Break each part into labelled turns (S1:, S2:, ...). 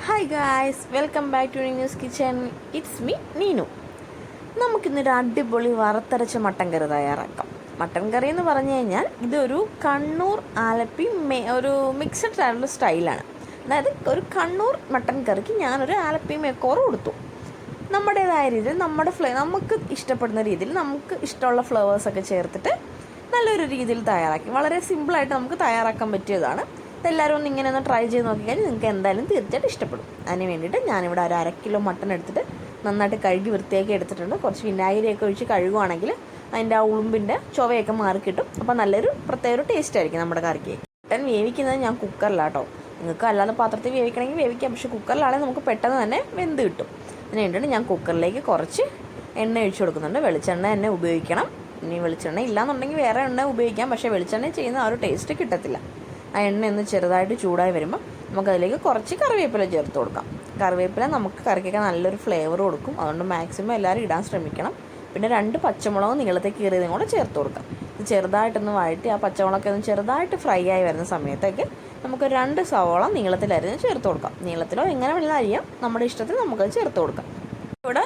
S1: Hi guys, welcome back to news kitchen. It's me Neenu. നമുക്കിന്നൊരു അടിപൊളി വറുത്തരച്ച മട്ടൻ കറി തയ്യാറാക്കാം. മട്ടൻ കറി എന്ന് പറഞ്ഞു കഴിഞ്ഞാൽ ഇതൊരു കണ്ണൂർ ആലപ്പി ഒരു മിക്സഡ് ആയിട്ടുള്ള സ്റ്റൈലാണ്. അതായത് ഒരു കണ്ണൂർ മട്ടൻ കറിക്ക് ഞാനൊരു ആലപ്പി മേക്കോറ് കൊടുത്തു. നമ്മുടേതായ രീതിയിൽ നമുക്ക് ഇഷ്ടപ്പെടുന്ന രീതിയിൽ നമുക്ക് ഇഷ്ടമുള്ള ഫ്ലേവേഴ്സൊക്കെ ചേർത്തിട്ട് നല്ലൊരു രീതിയിൽ തയ്യാറാക്കി. വളരെ സിമ്പിളായിട്ട് നമുക്ക് തയ്യാറാക്കാൻ പറ്റിയതാണ്. എല്ലാവരും ഒന്ന് ഇങ്ങനെ ഒന്ന് ട്രൈ ചെയ്ത് നോക്കിക്കഴിഞ്ഞാൽ നിങ്ങൾക്ക് എന്തായാലും തീർച്ചയായിട്ടും ഇഷ്ടപ്പെടും. അതിന് വേണ്ടിയിട്ട് ഞാനിവിടെ ഒരു 1/2 കിലോ മട്ടൺ എടുത്തിട്ട് നന്നായിട്ട് കഴുകി വൃത്തിയാക്കി എടുത്തിട്ടുണ്ട്. കുറച്ച് വിനാഗിരിയൊക്കെ ഒഴിച്ച് കഴുകുവാണെങ്കിൽ അതിൻ്റെ ആ ഉളുമ്പിൻ്റെ ചുവയൊക്കെ മാറി കിട്ടും. അപ്പോൾ നല്ലൊരു പ്രത്യേക ടേസ്റ്റ് ആയിരിക്കും നമ്മുടെ കറിക്ക്. മട്ടൺ വേവിക്കുന്നത് ഞാൻ കുക്കറിലാട്ടോ. നിങ്ങൾക്ക് അല്ലാതെ പാത്രത്തിൽ വേവിക്കണമെങ്കിൽ വേവിക്കാം, പക്ഷേ കുക്കറിലാണെങ്കിൽ നമുക്ക് പെട്ടെന്ന് തന്നെ വെന്ത് കിട്ടും. അതിന് വേണ്ടിയിട്ട് ഞാൻ കുക്കറിലേക്ക് കുറച്ച് എണ്ണ ഒഴിച്ച് കൊടുക്കുന്നുണ്ട്. വെളിച്ചെണ്ണ തന്നെ ഉപയോഗിക്കണം. ഇനി വെളിച്ചെണ്ണ ഇല്ലാന്നുണ്ടെങ്കിൽ വേറെ എണ്ണ ഉപയോഗിക്കാം, പക്ഷേ വെളിച്ചെണ്ണ ചെയ്യുന്ന ആ ഒരു ടേസ്റ്റ് കിട്ടത്തില്ല. ആ എണ്ണ ഒന്ന് ചെറുതായിട്ട് ചൂടായി വരുമ്പോൾ നമുക്കതിലേക്ക് കുറച്ച് കറിവേപ്പില ചേർത്ത് കൊടുക്കാം. കറിവേപ്പില നമുക്ക് കറിക്കൊക്കെ നല്ലൊരു ഫ്ലേവർ കൊടുക്കും. അതുകൊണ്ട് മാക്സിമം എല്ലാവരും ഇടാൻ ശ്രമിക്കണം. പിന്നെ 2 പച്ചമുളക് നീളത്തേക്ക് കീറിയതും കൂടെ ചേർത്ത് കൊടുക്കാം. ഇത് ചെറുതായിട്ടൊന്ന് വഴറ്റി ആ പച്ചമുളകൊക്കെ ഒന്ന് ചെറുതായിട്ട് ഫ്രൈ ആയി വരുന്ന സമയത്തേക്ക് നമുക്ക് 2 സവോള നീളത്തിലരിഞ്ഞ് ചേർത്ത് കൊടുക്കാം. നീളത്തിലോ എങ്ങനെ വേണമെങ്കിലും അരിയാം, നമ്മുടെ ഇഷ്ടത്തിൽ നമുക്കത് ചേർത്ത് കൊടുക്കാം. ഇവിടെ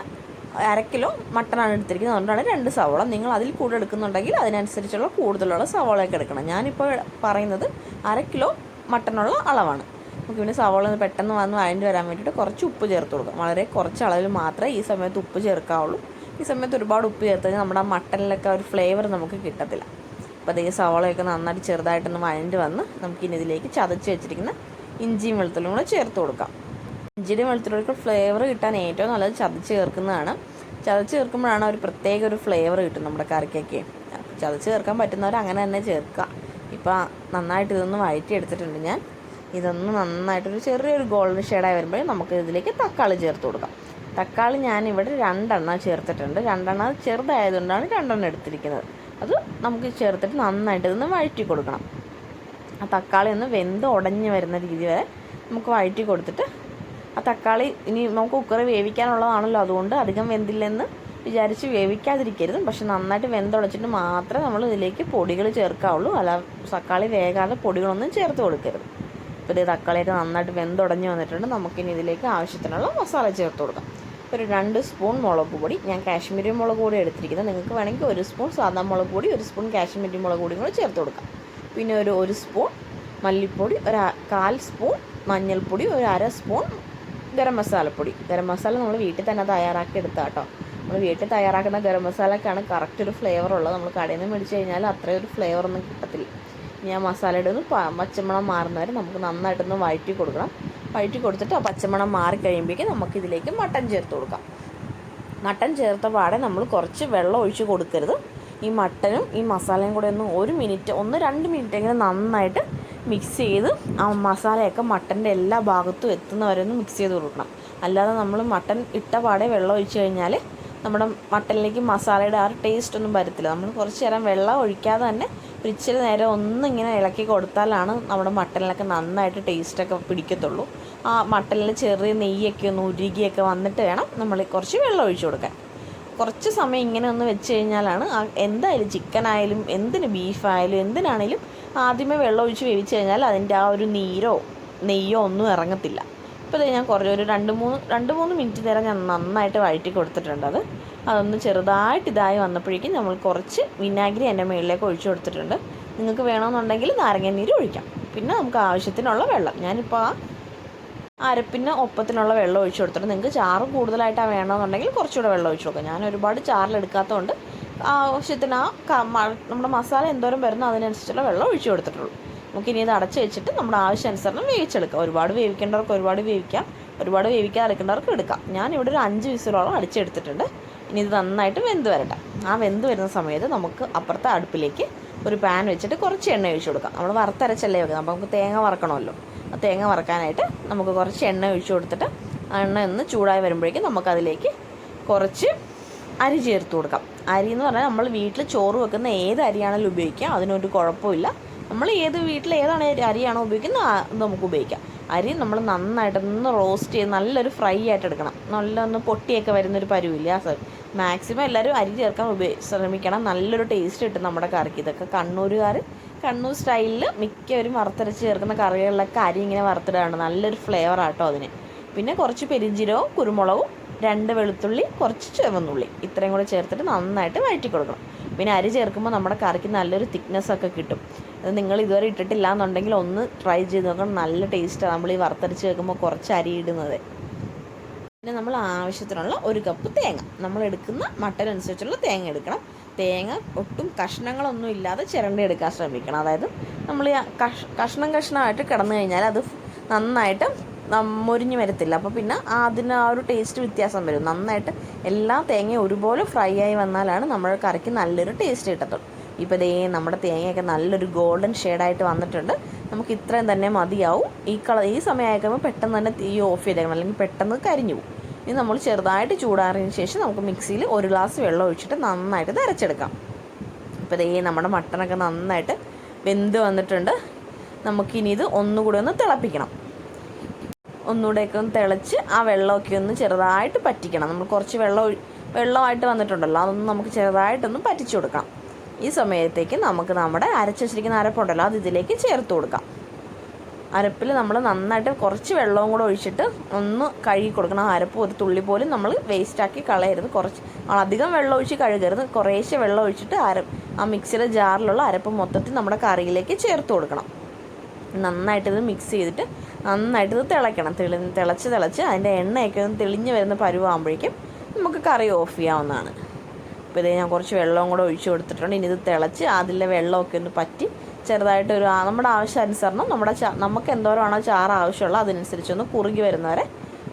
S1: 1/2 കിലോ മട്ടനാണ് എടുത്തിരിക്കുന്നത്, അതുകൊണ്ടാണ് 2 സവോള. നിങ്ങൾ അതിൽ കൂടുതൽ എടുക്കുന്നുണ്ടെങ്കിൽ അതിനനുസരിച്ചുള്ള കൂടുതലുള്ള സവോളയൊക്കെ എടുക്കണം. ഞാനിപ്പോൾ പറയുന്നത് 1/2 കിലോ മട്ടനുള്ള അളവാണ്. നമുക്ക് പിന്നെ സവോള ഒന്ന് പെട്ടെന്ന് വഴണ്ടി വരാൻ വേണ്ടിയിട്ട് കുറച്ച് ഉപ്പ് ചേർത്ത് കൊടുക്കാം. വളരെ കുറച്ച് അളവിൽ മാത്രമേ ഈ സമയത്ത് ഉപ്പ് ചേർക്കാവുള്ളൂ. ഈ സമയത്ത് ഒരുപാട് ഉപ്പ് ചേർത്ത് കഴിഞ്ഞാൽ നമ്മുടെ മട്ടനിലൊക്കെ ഒരു ഫ്ലേവർ നമുക്ക് കിട്ടത്തില്ല. അപ്പോൾ അതേ സവോളയൊക്കെ നന്നായിട്ട് ചെറുതായിട്ടൊന്ന് വഴണ്ടി വന്ന് നമുക്കിനി ഇതിലേക്ക് ചതച്ച് വെച്ചിരിക്കുന്ന ഇഞ്ചിയും വെളുത്തുള്ളിയും കൂടെ ചേർത്ത് കൊടുക്കാം. ഇഞ്ചിയുടെ വെളുത്തുള്ളിക്ക് ഫ്ലേവർ കിട്ടാൻ ഏറ്റവും നല്ലത് ചതച്ച് ചേർക്കുന്നതാണ്. ചതച്ച് ചേർക്കുമ്പോഴാണ് ഒരു പ്രത്യേക ഒരു ഫ്ലേവർ കിട്ടും നമ്മുടെ കറിക്കൊക്കെ. ചതച്ച് ചേർക്കാൻ പറ്റുന്നവർ അങ്ങനെ തന്നെ ചേർക്കുക. ഇപ്പോൾ നന്നായിട്ട് ഇതൊന്ന് വഴറ്റി എടുത്തിട്ടുണ്ട് ഞാൻ. ഇതൊന്ന് നന്നായിട്ടൊരു ചെറിയൊരു ഗോൾഡൻ ഷെയ്ഡായി വരുമ്പോൾ നമുക്ക് ഇതിലേക്ക് തക്കാളി ചേർത്ത് കൊടുക്കാം. തക്കാളി ഞാനിവിടെ 2 ചേർത്തിട്ടുണ്ട്. 2 ചെറുതായതുകൊണ്ടാണ് 2 എടുത്തിരിക്കുന്നത്. അത് നമുക്ക് ചേർത്തിട്ട് നന്നായിട്ട് ഇതൊന്ന് വഴറ്റി കൊടുക്കണം. ആ തക്കാളി ഒന്ന് വെന്ത് ഉടഞ്ഞ് വരുന്ന രീതി വരെ നമുക്ക് വഴറ്റി കൊടുത്തിട്ട് ആ തക്കാളി ഇനി നമുക്ക് കുക്കറിൽ വേവിക്കാനുള്ളതാണല്ലോ, അതുകൊണ്ട് അധികം വെന്തില്ലെന്ന് വിചാരിച്ച് വേവിക്കാതിരിക്കരുത്. പക്ഷെ നന്നായിട്ട് വെന്തുടച്ചിട്ട് മാത്രമേ നമ്മൾ ഇതിലേക്ക് പൊടികൾ ചേർക്കാവുള്ളൂ. അല്ല തക്കാളി വേകാതെ പൊടികളൊന്നും ചേർത്ത് കൊടുക്കരുത്. ഇപ്പോൾ ഇത് തക്കാളിയൊക്കെ നന്നായിട്ട് വെന്തുടഞ്ഞ് വന്നിട്ടുണ്ട്. നമുക്കിനി ഇതിലേക്ക് ആവശ്യത്തിനുള്ള മസാല ചേർത്ത് കൊടുക്കാം. ഒരു 2 സ്പൂൺ മുളക് പൊടി, ഞാൻ കാശ്മീരി മുളക് പൊടി എടുത്തിരിക്കുന്നത്. നിങ്ങൾക്ക് വേണമെങ്കിൽ 1 സ്പൂൺ സാധാ മുളക് പൊടി, 1 സ്പൂൺ കാശ്മീരി മുളക് പൊടിയും കൂടെ ചേർത്ത് കൊടുക്കാം. പിന്നെ 1 സ്പൂൺ മല്ലിപ്പൊടി, 1/4 സ്പൂൺ മഞ്ഞൾപ്പൊടി, 1/2 സ്പൂൺ ഗരം മസാലപ്പൊടി. ഗരം മസാല നമ്മൾ വീട്ടിൽ തന്നെ തയ്യാറാക്കി എടുത്താൽ കേട്ടോ. നമ്മൾ വീട്ടിൽ തയ്യാറാക്കുന്ന ഗരം മസാലക്കാണ് കറക്റ്റ് ഒരു ഫ്ലേവർ ഉള്ളത്. നമ്മൾ കടയിൽ നിന്ന് മേടിച്ച് കഴിഞ്ഞാൽ അത്രയും ഒരു ഫ്ലേവറൊന്നും കിട്ടത്തില്ല. ഇനി ആ മസാലയുടെ ഒന്ന് പച്ചമണം മാറുന്നവരെ നമുക്ക് നന്നായിട്ടൊന്ന് വഴറ്റി കൊടുക്കണം. വഴറ്റി കൊടുത്തിട്ട് ആ പച്ചമണം മാറിക്കഴിയുമ്പോഴേക്കും നമുക്കിതിലേക്ക് മട്ടൻ ചേർത്ത് കൊടുക്കാം. മട്ടൻ ചേർത്ത പാടെ നമ്മൾ കുറച്ച് വെള്ളം ഒഴിച്ച് കൊടുക്കരുത്. ഈ മട്ടനും ഈ മസാലയും കൂടെ ഒന്ന് 1 മിനിറ്റ് 1-2 മിനിറ്റെങ്കിലും നന്നായിട്ട് മിക്സ് ചെയ്ത് ആ മസാലയൊക്കെ മട്ടൻ്റെ എല്ലാ ഭാഗത്തും എത്തുന്നവരെ ഒന്ന് മിക്സ് ചെയ്ത് കൊടുക്കണം. അല്ലാതെ നമ്മൾ മട്ടൻ ഇട്ട പാടെ വെള്ളം ഒഴിച്ച് കഴിഞ്ഞാൽ നമ്മുടെ മട്ടനിലേക്ക് മസാലയുടെ ആ ടേസ്റ്റ് ഒന്നും വരത്തില്ല. നമ്മൾ കുറച്ച് നേരം വെള്ളം ഒഴിക്കാതെ തന്നെ ഇച്ചിരി നേരം ഒന്നിങ്ങനെ ഇളക്കി കൊടുത്താലാണ് നമ്മുടെ മട്ടനിലൊക്കെ നന്നായിട്ട് ടേസ്റ്റൊക്കെ പിടിക്കത്തുള്ളൂ. ആ മട്ടനിൽ ചെറിയ നെയ്യൊക്കെ ഒന്ന് ഉരുകിയൊക്കെ വന്നിട്ട് വേണം നമ്മൾ കുറച്ച് വെള്ളം ഒഴിച്ച് കൊടുക്കാൻ. കുറച്ച് സമയം ഇങ്ങനെ ഒന്ന് വെച്ച് കഴിഞ്ഞാലാണ് എന്തായാലും ചിക്കനായാലും ബീഫായാലും എന്തിനാണെങ്കിലും ആദ്യമേ വെള്ളം ഒഴിച്ച് വേവിച്ച് കഴിഞ്ഞാൽ അതിൻ്റെ ആ ഒരു നീരോ നെയ്യോ ഒന്നും ഇറങ്ങത്തില്ല. ഇപ്പോൾ ഞാൻ ഒരു 2-3 മിനിറ്റ് നേരം ഞാൻ നന്നായിട്ട് വഴറ്റി കൊടുത്തിട്ടുണ്ട്. അതൊന്ന് ചെറുതായിട്ട് ഇതായി വന്നപ്പോഴേക്കും നമ്മൾ കുറച്ച് വിനാഗിരി എൻ്റെ മുകളിലേക്ക് ഒഴിച്ചു കൊടുത്തിട്ടുണ്ട്. നിങ്ങൾക്ക് വേണമെന്നുണ്ടെങ്കിൽ നാരങ്ങാനീര് ഒഴിക്കാം. പിന്നെ നമുക്ക് ആവശ്യത്തിനുള്ള വെള്ളം, ഞാനിപ്പോൾ അരപ്പിന് ഒപ്പത്തിനുള്ള വെള്ളം ഒഴിച്ചു കൊടുത്തിട്ട് നിങ്ങൾക്ക് ചാറ് കൂടുതലായിട്ടാണ് വേണമെന്നുണ്ടെങ്കിൽ കുറച്ചുകൂടെ വെള്ളം ഒഴിച്ചു കൊടുക്കാം. ഞാൻ ഒരുപാട് ചാറിലെടുക്കാത്തതുകൊണ്ട് ആവശ്യത്തിന് നമ്മുടെ മസാല എന്തോരം വരുന്നോ അതിനനുസരിച്ചുള്ള വെള്ളം ഒഴിച്ചു കൊടുത്തിട്ടുള്ളൂ. നമുക്കിനി ഇത് അടച്ച് വെച്ചിട്ട് നമ്മുടെ ആവശ്യാനുസരണം വേവിച്ചെടുക്കാം. ഒരുപാട് വേവിക്കേണ്ടവർക്ക് ഒരുപാട് വേവിക്കാം, ഒരുപാട് വേവിക്കാതിരിക്കേണ്ടവർക്ക് എടുക്കാം. ഞാനിവിടെ ഒരു 5 വിസിലോളം അടിച്ചെടുത്തിട്ടുണ്ട്. ഇനി ഇത് നന്നായിട്ട് വെന്ത് വരട്ടെ. ആ വെന്ത് വരുന്ന സമയത്ത് നമുക്ക് അപ്പുറത്തെ അടുപ്പിലേക്ക് ഒരു പാൻ വെച്ചിട്ട് കുറച്ച് എണ്ണ ഒഴിച്ച് കൊടുക്കാം. നമ്മൾ വറുത്തരച്ചല്ലേ വെക്കുന്നത്, അപ്പോൾ നമുക്ക് തേങ്ങ വറക്കണമല്ലോ. ആ തേങ്ങ വറക്കാനായിട്ട് നമുക്ക് കുറച്ച് എണ്ണ ഒഴിച്ച് കൊടുത്തിട്ട് ആ എണ്ണ ഒന്ന് ചൂടായി വരുമ്പോഴേക്കും നമുക്കതിലേക്ക് കുറച്ച് അരി ചേർത്ത് കൊടുക്കാം. അരി എന്ന് പറഞ്ഞാൽ നമ്മൾ വീട്ടിൽ ചോറ് വെക്കുന്ന ഏത് അരിയാണെങ്കിലും ഉപയോഗിക്കാം, അതിനൊരു കുഴപ്പമില്ല. നമ്മൾ വീട്ടിൽ ഏതാണ് അരിയാണോ ഉപയോഗിക്കുന്നത് അത് നമുക്ക് ഉപയോഗിക്കാം. അരി നമ്മൾ നന്നായിട്ടൊന്ന് റോസ്റ്റ് ചെയ്ത് നല്ലൊരു ഫ്രൈ ആയിട്ട് എടുക്കണം. നല്ലൊന്ന് പൊട്ടിയൊക്കെ വരുന്നൊരു പരുവില്ല. മാക്സിമം എല്ലാവരും അരി ചേർക്കാൻ ശ്രമിക്കണം. നല്ലൊരു ടേസ്റ്റ് കിട്ടും നമ്മുടെ കറിക്ക്. ഇതൊക്കെ കണ്ണൂർ സ്റ്റൈലിൽ മിക്കവരും വറുത്തരച്ച് ചേർക്കുന്ന കറികളിലൊക്കെ അരി ഇങ്ങനെ വറുത്തിടാണ്. നല്ലൊരു ഫ്ലേവർ ആട്ടോ അതിന്. പിന്നെ കുറച്ച് പെരിഞ്ജീരകവും കുരുമുളകും 2 വെളുത്തുള്ളി, കുറച്ച് ചുവന്നുള്ളി ഇത്രയും കൂടെ ചേർത്തിട്ട് നന്നായിട്ട് വഴറ്റി കൊടുക്കണം. പിന്നെ അരി ചേർക്കുമ്പോൾ നമ്മുടെ കറിക്ക് നല്ലൊരു തിക്നെസ്സൊക്കെ കിട്ടും. അത് നിങ്ങൾ ഇതുവരെ ഇട്ടിട്ടില്ല എന്നുണ്ടെങ്കിൽ ഒന്ന് ട്രൈ ചെയ്ത് നോക്കണം. നല്ല ടേസ്റ്റാണ് നമ്മൾ ഈ വറുത്തരച്ച് വെക്കുമ്പോൾ കുറച്ച് അരി ഇടുന്നത്. പിന്നെ നമ്മൾ ആവശ്യത്തിനുള്ള 1 കപ്പ് തേങ്ങ, നമ്മൾ എടുക്കുന്ന മട്ടൻ അനുസരിച്ചുള്ള തേങ്ങ എടുക്കണം. തേങ്ങ ഒട്ടും കഷ്ണങ്ങളൊന്നും ഇല്ലാതെ ചിരണ്ടി എടുക്കാൻ ശ്രമിക്കണം. അതായത് നമ്മൾ കഷ്ണമായിട്ട് കിടന്നു കഴിഞ്ഞാൽ അത് നന്നായിട്ട് മൊരിഞ്ഞ് വരത്തില്ല. അപ്പോൾ പിന്നെ അതിന് ആ ഒരു ടേസ്റ്റ് വ്യത്യാസം വരും. നന്നായിട്ട് എല്ലാ തേങ്ങയും ഒരുപോലെ ഫ്രൈ ആയി വന്നാലാണ് നമ്മുടെ കറിക്ക് നല്ലൊരു ടേസ്റ്റ് കിട്ടത്തുള്ളൂ. ഇപ്പോൾ നമ്മുടെ തേങ്ങയൊക്കെ നല്ലൊരു ഗോൾഡൻ ഷെയ്ഡായിട്ട് വന്നിട്ടുണ്ട്. നമുക്ക് ഇത്രയും തന്നെ മതിയാവും. ഈ സമയം ആയിക്കുമ്പോൾ പെട്ടെന്ന് തന്നെ തീ ഓഫ് ചെയ്തേക്കണം, അല്ലെങ്കിൽ പെട്ടെന്ന് കരിഞ്ഞു പോകും. ഇനി നമ്മൾ ചെറുതായിട്ട് ചൂടാറിയതിന് ശേഷം നമുക്ക് മിക്സിയിൽ 1 ഗ്ലാസ് വെള്ളം ഒഴിച്ചിട്ട് നന്നായിട്ട് അരച്ചെടുക്കാം. ഇപ്പോൾ നമ്മുടെ മട്ടനൊക്കെ നന്നായിട്ട് വെന്ത് വന്നിട്ടുണ്ട്. നമുക്കിനി ഇത് ഒന്നുകൂടി ഒന്ന് തിളപ്പിക്കണം. ഒന്നുകൂടെയൊക്കെ ഒന്ന് തിളച്ച് ആ വെള്ളമൊക്കെ ഒന്ന് ചെറുതായിട്ട് പറ്റിക്കണം. നമ്മൾ കുറച്ച് വെള്ളമായിട്ട് വന്നിട്ടുണ്ടല്ലോ, അതൊന്ന് നമുക്ക് ചെറുതായിട്ടൊന്ന് പറ്റിച്ചു കൊടുക്കാം. ഈ സമയത്തേക്ക് നമുക്ക് നമ്മുടെ അരച്ച് വെച്ചിരിക്കുന്ന അരപ്പുണ്ടല്ലോ അത് ഇതിലേക്ക് ചേർത്ത് കൊടുക്കാം. അരപ്പിൽ നമ്മൾ നന്നായിട്ട് കുറച്ച് വെള്ളവും കൂടെ ഒഴിച്ചിട്ട് ഒന്ന് കഴുകി കൊടുക്കണം. ആ അരപ്പ് ഒരു തുള്ളി പോലും നമ്മൾ വേസ്റ്റാക്കി കളയരുത്. അധികം വെള്ളം ഒഴിച്ച് കഴുകരുത്. കുറേശ്ശെ വെള്ളം ഒഴിച്ചിട്ട് ആ മിക്സിയുടെ ജാറിലുള്ള അരപ്പ് മൊത്തത്തിൽ നമ്മുടെ കറിയിലേക്ക് ചേർത്ത് കൊടുക്കണം. നന്നായിട്ടിത് മിക്സ് ചെയ്തിട്ട് നന്നായിട്ടിത് തിളയ്ക്കണം. തിളച്ച് അതിൻ്റെ എണ്ണയൊക്കെ ഒന്ന് തെളിഞ്ഞ് വരുന്ന പരുവാകുമ്പോഴേക്കും നമുക്ക് കറി ഓഫ് ചെയ്യാവുന്നതാണ്. ഇപ്പോൾ ഞാൻ കുറച്ച് വെള്ളവും കൂടെ ഒഴിച്ച് കൊടുത്തിട്ടുണ്ട്. ഇനി ഇത് തിളച്ച് അതിലെ വെള്ളമൊക്കെ ഒന്ന് പറ്റി ചെറുതായിട്ട് നമ്മുടെ ആവശ്യാനുസരണം നമുക്ക് എന്തോരമാണോ ചാറ് ആവശ്യമുള്ള അതിനനുസരിച്ചൊന്ന് കുറുകി വരുന്നവരെ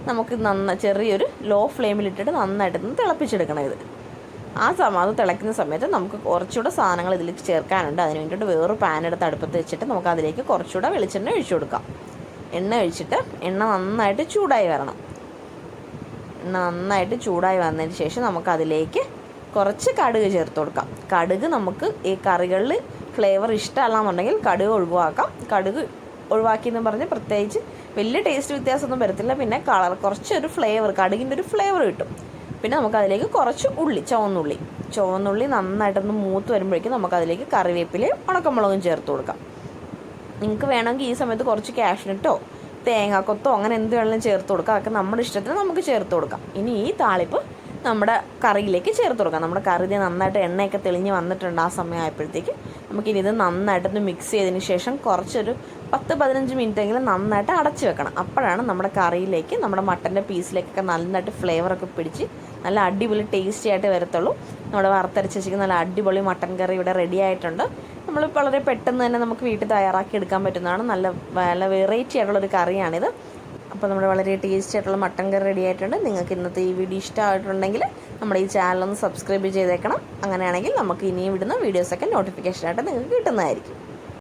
S1: നമുക്ക് ചെറിയൊരു ലോ ഫ്ലെയിമിലിട്ടിട്ട് നന്നായിട്ടൊന്ന് തിളപ്പിച്ചെടുക്കണം. അത് തിളയ്ക്കുന്ന സമയത്ത് നമുക്ക് കുറച്ചുകൂടെ സാധനങ്ങൾ ഇതിലേക്ക് ചേർക്കാനുണ്ട്. അതിന് വേണ്ടിയിട്ട് വേറൊരു പാൻ എടുത്ത് അടുപ്പത്ത് വെച്ചിട്ട് നമുക്ക് അതിലേക്ക് കുറച്ചുകൂടെ വെളിച്ചെണ്ണ ഒഴിച്ചു കൊടുക്കാം. എണ്ണ ഒഴിച്ചിട്ട് എണ്ണ നന്നായിട്ട് ചൂടായി വരണം. എണ്ണ നന്നായിട്ട് ചൂടായി വന്നതിന് ശേഷം നമുക്ക് അതിലേക്ക് കുറച്ച് കടുക് ചേർത്ത് കൊടുക്കാം. കടുക് നമുക്ക് ഈ കറികളിൽ ഫ്ലേവർ ഇഷ്ടമല്ലാന്നുണ്ടെങ്കിൽ കടുക് ഒഴിവാക്കാം. കടുക് ഒഴിവാക്കിയെന്ന് പറഞ്ഞ് പ്രത്യേകിച്ച് വലിയ ടേസ്റ്റ് വ്യത്യാസമൊന്നും വരത്തില്ല. പിന്നെ കുറച്ചൊരു കടുകിൻ്റെ ഒരു ഫ്ലേവർ കിട്ടും. പിന്നെ നമുക്കതിലേക്ക് കുറച്ച് ചുവന്നുള്ളി നന്നായിട്ടൊന്ന് മൂത്ത് വരുമ്പോഴേക്കും നമുക്കതിലേക്ക് കറിവേപ്പിലയും ഉണക്കമുളകും ചേർത്ത് കൊടുക്കാം. നിങ്ങൾക്ക് വേണമെങ്കിൽ ഈ സമയത്ത് കുറച്ച് കാഷ്നട്ടോ തേങ്ങാക്കൊത്തോ അങ്ങനെ എന്ത് വേണമെങ്കിലും ചേർത്ത് കൊടുക്കാം. അതൊക്കെ നമ്മുടെ ഇഷ്ടത്തിന് നമുക്ക് ചേർത്ത് കൊടുക്കാം. ഇനി ഈ താളിപ്പ് നമ്മുടെ കറിയിലേക്ക് ചേർത്ത് കൊടുക്കാം. നമ്മുടെ കറി നന്നായിട്ട് എണ്ണയൊക്കെ തെളിഞ്ഞ് വന്നിട്ടുണ്ട്. ആ സമയം ആയപ്പോഴത്തേക്ക് നമുക്കിനി ഇത് നന്നായിട്ടൊന്ന് മിക്സ് ചെയ്തതിന് ശേഷം കുറച്ചൊരു 10-15 മിനിറ്റെങ്കിലും നന്നായിട്ട് അടച്ച് വെക്കണം. അപ്പോഴാണ് നമ്മുടെ കറിയിലേക്ക് നമ്മുടെ മട്ടൻ്റെ പീസിലേക്കൊക്കെ നന്നായിട്ട് ഫ്ലേവറൊക്കെ പിടിച്ച് നല്ല അടിപൊളി ടേസ്റ്റി ആയിട്ട് വരത്തുള്ളൂ. നമ്മുടെ വറുത്തരച്ച് വെച്ചിരിക്കുന്ന നല്ല അടിപൊളി മട്ടൻ കറി ഇവിടെ റെഡി ആയിട്ടുണ്ട്. നമ്മൾ വളരെ പെട്ടെന്ന് തന്നെ നമുക്ക് വീട്ടിൽ തയ്യാറാക്കി എടുക്കാൻ പറ്റുന്നതാണ്. നല്ല വെറൈറ്റി ആയിട്ടുള്ളൊരു കറിയാണിത്. അപ്പോൾ നമ്മുടെ വളരെ ടേസ്റ്റി ആയിട്ടുള്ള മട്ടൻ കറി റെഡി ആയിട്ടുണ്ട്. നിങ്ങൾക്ക് ഇന്നത്തെ ഈ വീഡിയോ ഇഷ്ടമായിട്ടുണ്ടെങ്കിൽ നമ്മുടെ ഈ ചാനലൊന്ന് സബ്സ്ക്രൈബ് ചെയ്തേക്കണം. അങ്ങനെയാണെങ്കിൽ നമുക്ക് ഇനിയും ഇടുന്ന വീഡിയോസൊക്കെ നോട്ടിഫിക്കേഷനായിട്ട് നിങ്ങൾക്ക് കിട്ടുന്നതായിരിക്കും.